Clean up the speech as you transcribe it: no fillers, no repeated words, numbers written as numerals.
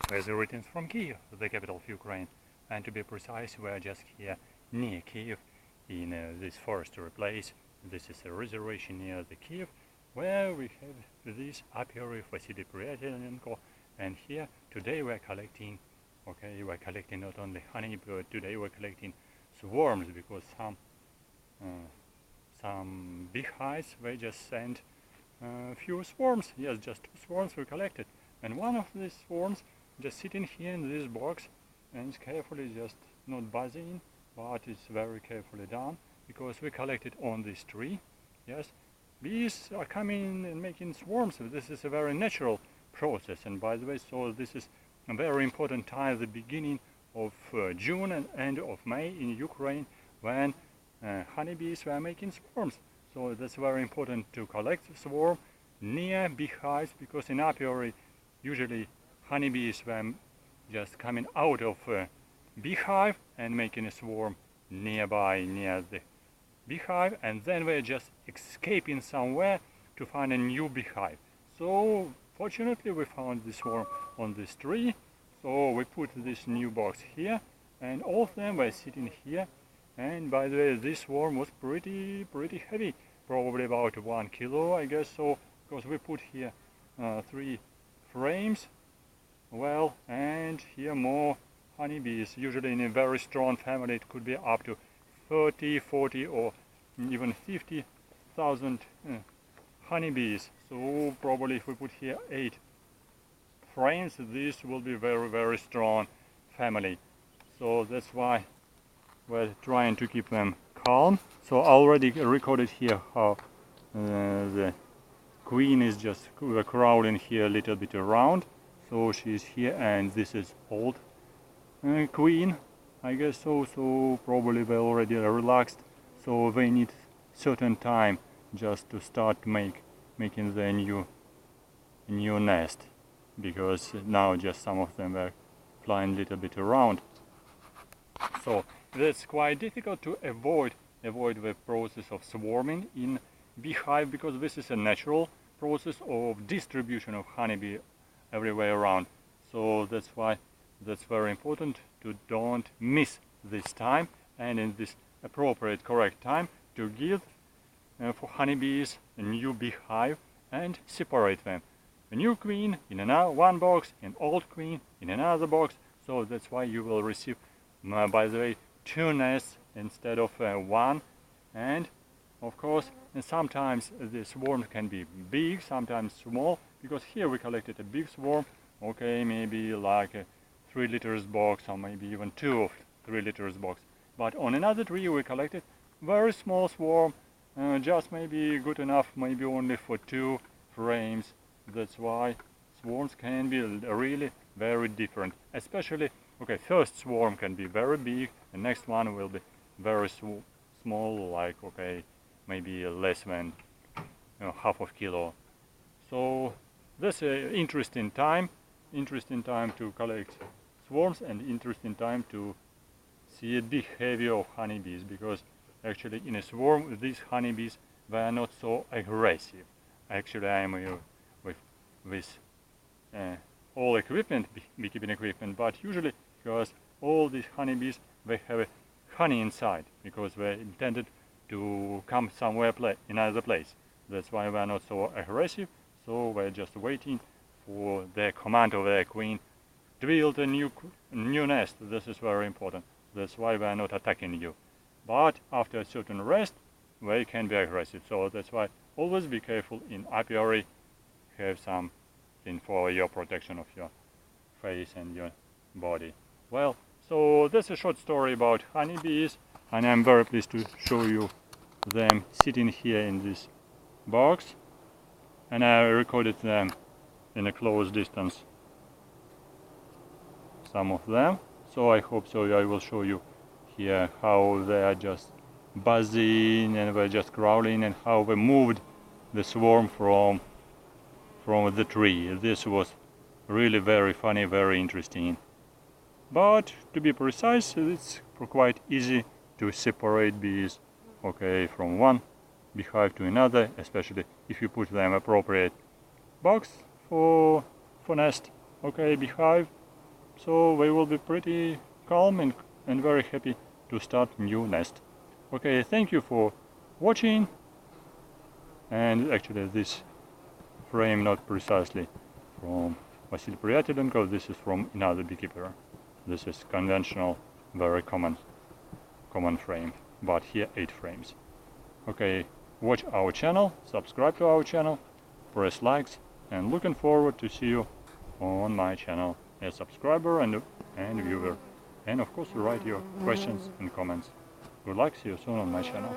with greetings from Kiev, the capital of Ukraine, and to be precise, we are just here near Kiev in this forestry place. This is a reservation near the Kiev, where we have this apiary facility, and here today we are collecting. Okay, we are collecting not only honey, but today we are collecting swarms because some beehives they just sent a few swarms. Yes, just 2 swarms we collected, and one of these swarms just sitting here in this box and it's carefully just not buzzing, but it's very carefully done because we collected on this tree. Yes, bees are coming and making swarms. This is a very natural process, and by the way, so this is a very important time, the beginning of June and end of May in Ukraine, when honeybees were making swarms. So that's very important to collect the swarm near beehives, because in apiary usually honeybees were just coming out of a beehive and making a swarm nearby near the beehive, and then they're just escaping somewhere to find a new beehive. So fortunately we found this swarm on this tree, so we put this new box here, and all of them were sitting here. And by the way, this swarm was pretty heavy, probably about 1 kilo, I guess so, because we put here 3 frames. Well, and here more honeybees. Usually in a very strong family it could be up to 30, 40 or even 50,000 honeybees. So probably if we put here 8 frames, this will be very strong family. So that's why we're trying to keep them calm. So I already recorded here how the queen is just crawling here a little bit around. So she's here, and this is old queen, I guess so. So probably they're already relaxed. So they need certain time just to start making their new nest, because now just some of them are flying a little bit around. So that's quite difficult to avoid the process of swarming in beehive, because this is a natural process of distribution of honeybee everywhere around. So that's why that's very important to don't miss this time, and in this appropriate correct time to give for honeybees a new beehive and separate them. A new queen in one box, an old queen in another box. So that's why you will receive, by the way, 2 nests instead of 1. And of course, and sometimes the swarm can be big, sometimes small, because here we collected a big swarm, okay, maybe like a 3 liters box, or maybe even 2 of 3 liters box. But on another tree we collected very small swarm, just maybe good enough, maybe only for 2 frames. That's why swarms can be really very different. Especially, okay, first swarm can be very big, and next one will be very small, like, okay, maybe less than half of kilo. So that's an interesting time to collect swarms, and interesting time to see a behavior of honeybees, because actually in a swarm these honeybees, they are not so aggressive. Actually I am with all equipment, beekeeping equipment, but usually because all these honeybees, they have honey inside, because they're intended to come somewhere in another place. That's why they're not so aggressive. So we're just waiting for the command of their queen to build a new nest. This is very important. That's why we're not attacking you. But after a certain rest, they can be aggressive. So that's why always be careful in apiary. Have something for your protection of your face and your body. Well, so that's a short story about honeybees, and I'm very pleased to show you them sitting here in this box, and I recorded them in a close distance, some of them. So I hope so I will show you here how they are just buzzing and they're just crawling, and how they moved the swarm from the tree. This was really very funny, very interesting. But to be precise, it's quite easy to separate bees, okay, from one beehive to another, especially if you put them appropriate box for nest, okay, beehive, so they will be pretty calm and very happy to start new nest. Okay, thank you for watching. And actually this frame not precisely from Vasily Priatelenko, this is from another beekeeper. This is conventional, very common frame, but here 8 frames. Okay, watch our channel, subscribe to our channel, press likes, and looking forward to see you on my channel as subscriber and viewer. And of course write your questions and comments. Good luck, see you soon on my channel.